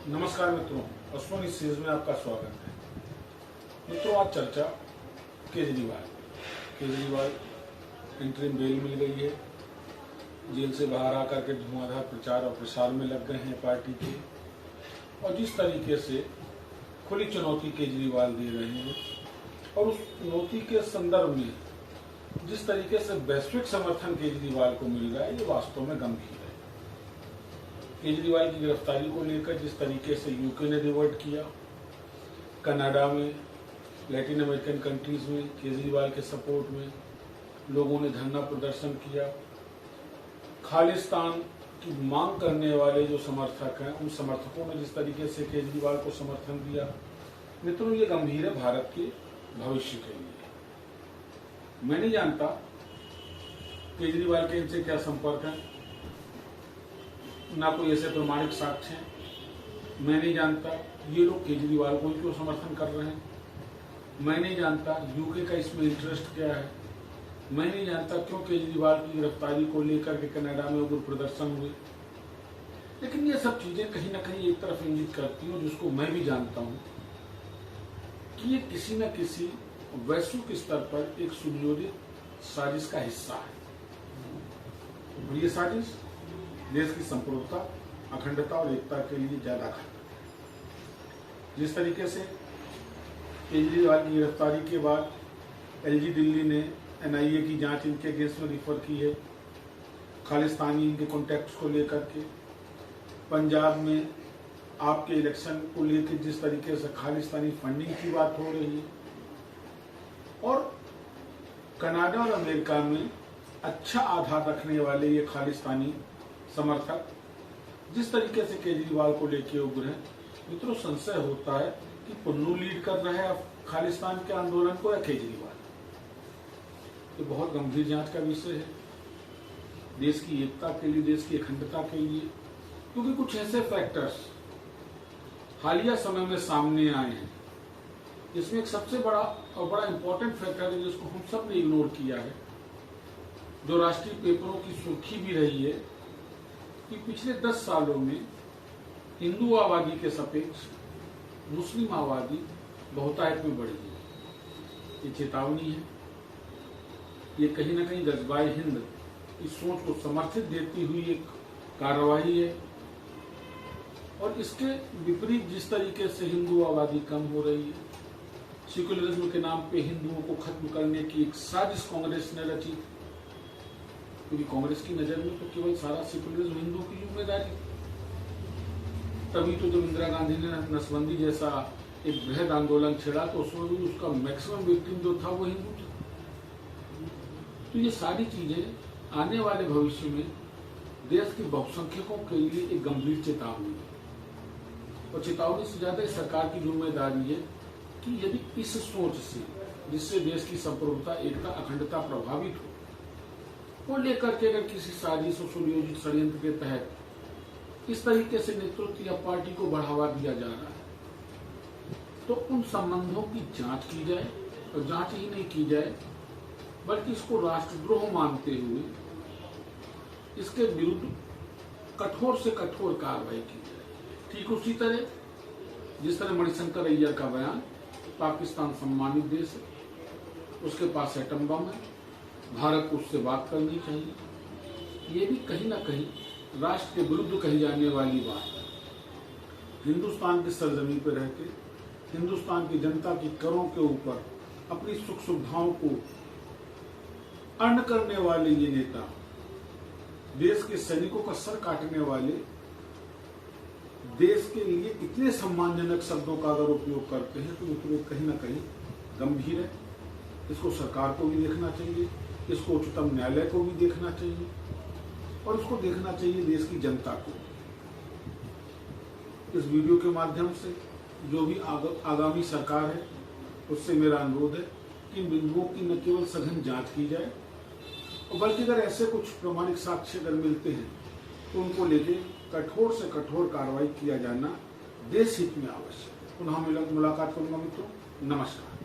नमस्कार मित्रों, अश्विन इस सीरीज में आपका स्वागत है। मित्रों, आज चर्चा केजरीवाल इंटरिम बेल मिल गई है। जेल से बाहर आकर के धुआंधार प्रचार और प्रसार में लग गए हैं पार्टी के, और जिस तरीके से खुली चुनौती केजरीवाल दे रहे हैं और उस चुनौती के संदर्भ में जिस तरीके से वैश्विक समर्थन केजरीवाल को मिल रहा है, ये वास्तव में गंभीर है। केजरीवाल की गिरफ्तारी को लेकर जिस तरीके से यूके ने रिवर्ट किया, कनाडा में, लैटिन अमेरिकन कंट्रीज में केजरीवाल के सपोर्ट में लोगों ने धरना प्रदर्शन किया, खालिस्तान की मांग करने वाले जो समर्थक हैं उन समर्थकों ने जिस तरीके से केजरीवाल को समर्थन दिया, मित्रों ये गंभीर है भारत के भविष्य के लिए। मैं नहीं जानता केजरीवाल के इनसे क्या संपर्क है, ना कोई ऐसे प्रमाणिक साक्ष्य हैं। मैं नहीं जानता ये लोग केजरीवाल को ही क्यों समर्थन कर रहे हैं। मैं नहीं जानता यूके का इसमें इंटरेस्ट क्या है। मैं नहीं जानता क्यों केजरीवाल की गिरफ्तारी को लेकर के कनाडा में उग्र प्रदर्शन हुए। लेकिन ये सब चीजें कहीं ना कहीं एक तरफ इंगित करती हैं, जिसको मैं भी जानता हूं कि ये किसी न किसी वैश्विक स्तर पर एक सुनियोजित साजिश का हिस्सा है। और ये साजिश देश की संप्रभुता, अखंडता और एकता के लिए ज्यादा घातक। जिस तरीके से केजरीवाल की गिरफ्तारी के बाद एलजी दिल्ली ने एनआईए की जांच इनके अगेंस्ट में रिफर की है, खालिस्तानी इनके कॉन्टैक्ट्स को लेकर के। पंजाब में आपके इलेक्शन को लेकर जिस तरीके से खालिस्तानी फंडिंग की बात हो रही है, और कनाडा और अमेरिका में अच्छा आधार रखने वाले ये खालिस्तानी समर्थक जिस तरीके से केजरीवाल को लेके उग्र हैं, मित्रों संशय होता है कि पन्नू लीड कर रहा है खालिस्तान के आंदोलन को या केजरीवाल। ये बहुत गंभीर जांच का विषय है देश की एकता के लिए, देश की अखंडता के लिए, क्योंकि कुछ ऐसे फैक्टर्स हालिया समय में सामने आए हैं। इसमें एक सबसे बड़ा इंपॉर्टेंट फैक्टर है जिसको हम सब ने इग्नोर किया है, जो राष्ट्रीय पेपरों की सुर्खी भी रही है, कि पिछले 10 सालों में हिंदू आबादी के सापेक्ष मुस्लिम आबादी बहुतायत में बढ़ी है। ये चेतावनी है, ये कहीं ना कहीं जज्बाए हिंद इस सोच को समर्थित देती हुई एक कार्रवाई है। और इसके विपरीत जिस तरीके से हिंदू आबादी कम हो रही है, सेक्युलरिज्म के नाम पे हिंदुओं को खत्म करने की एक साजिश कांग्रेस ने रची, क्योंकि कांग्रेस की नजर में तो केवल सारा सेक्युलरिज्म हिंदुओं की जिम्मेदारी। तभी तो जब इंदिरा गांधी ने नसबंदी जैसा एक बृहद आंदोलन छेड़ा, तो उसमें भी उसका मैक्सिमम विक्टिम जो था वो हिंदू था। तो ये सारी चीजें आने वाले भविष्य में देश के बहुसंख्यकों के लिए एक गंभीर चेतावनी है। और चेतावनी से ज्यादा सरकार की जिम्मेदारी है कि यदि इस सोच से, जिससे देश की संप्रभुता, एकता, अखंडता प्रभावित हो, वो लेकर के अगर किसी साजिश और सुनियोजित षड्यंत्र के तहत इस तरीके से नेतृत्व या पार्टी को बढ़ावा दिया जा रहा है, तो उन संबंधों की जांच की जाए, और जांच ही नहीं की जाए बल्कि इसको राष्ट्रद्रोह मानते हुए इसके विरुद्ध कठोर से कठोर कार्रवाई की जाए। ठीक उसी तरह जिस तरह मणिशंकर अय्यर का बयान, पाकिस्तान सम्मानित देश है, उसके पास एटम बम है, भारत को उससे बात करनी चाहिए, ये भी कहीं ना कहीं राष्ट्र के विरुद्ध कही जाने वाली बात है। हिंदुस्तान की सरजमी पर रहकर हिंदुस्तान की जनता की करों के ऊपर अपनी सुख सुविधाओं को अर्ण करने वाले ये नेता, देश के सैनिकों का सर काटने वाले, देश के लिए इतने सम्मानजनक शब्दों का अगर उपयोग करते हैं, तो ये कहीं ना कहीं गंभीर है। इसको सरकार को भी देखना चाहिए, इसको उच्चतम न्यायालय को भी देखना चाहिए, और इसको देखना चाहिए देश की जनता को। इस वीडियो के माध्यम से जो भी आगामी सरकार है, उससे मेरा अनुरोध है कि इन बिंदुओं की न केवल सघन जांच की जाए, और बल्कि अगर ऐसे कुछ प्रमाणिक साक्ष्य अगर मिलते हैं तो उनको लेके कठोर से कठोर कार्रवाई किया जाना देश हित में आवश्यक है। पुनः मुलाकात करूंगा मित्रों, नमस्कार।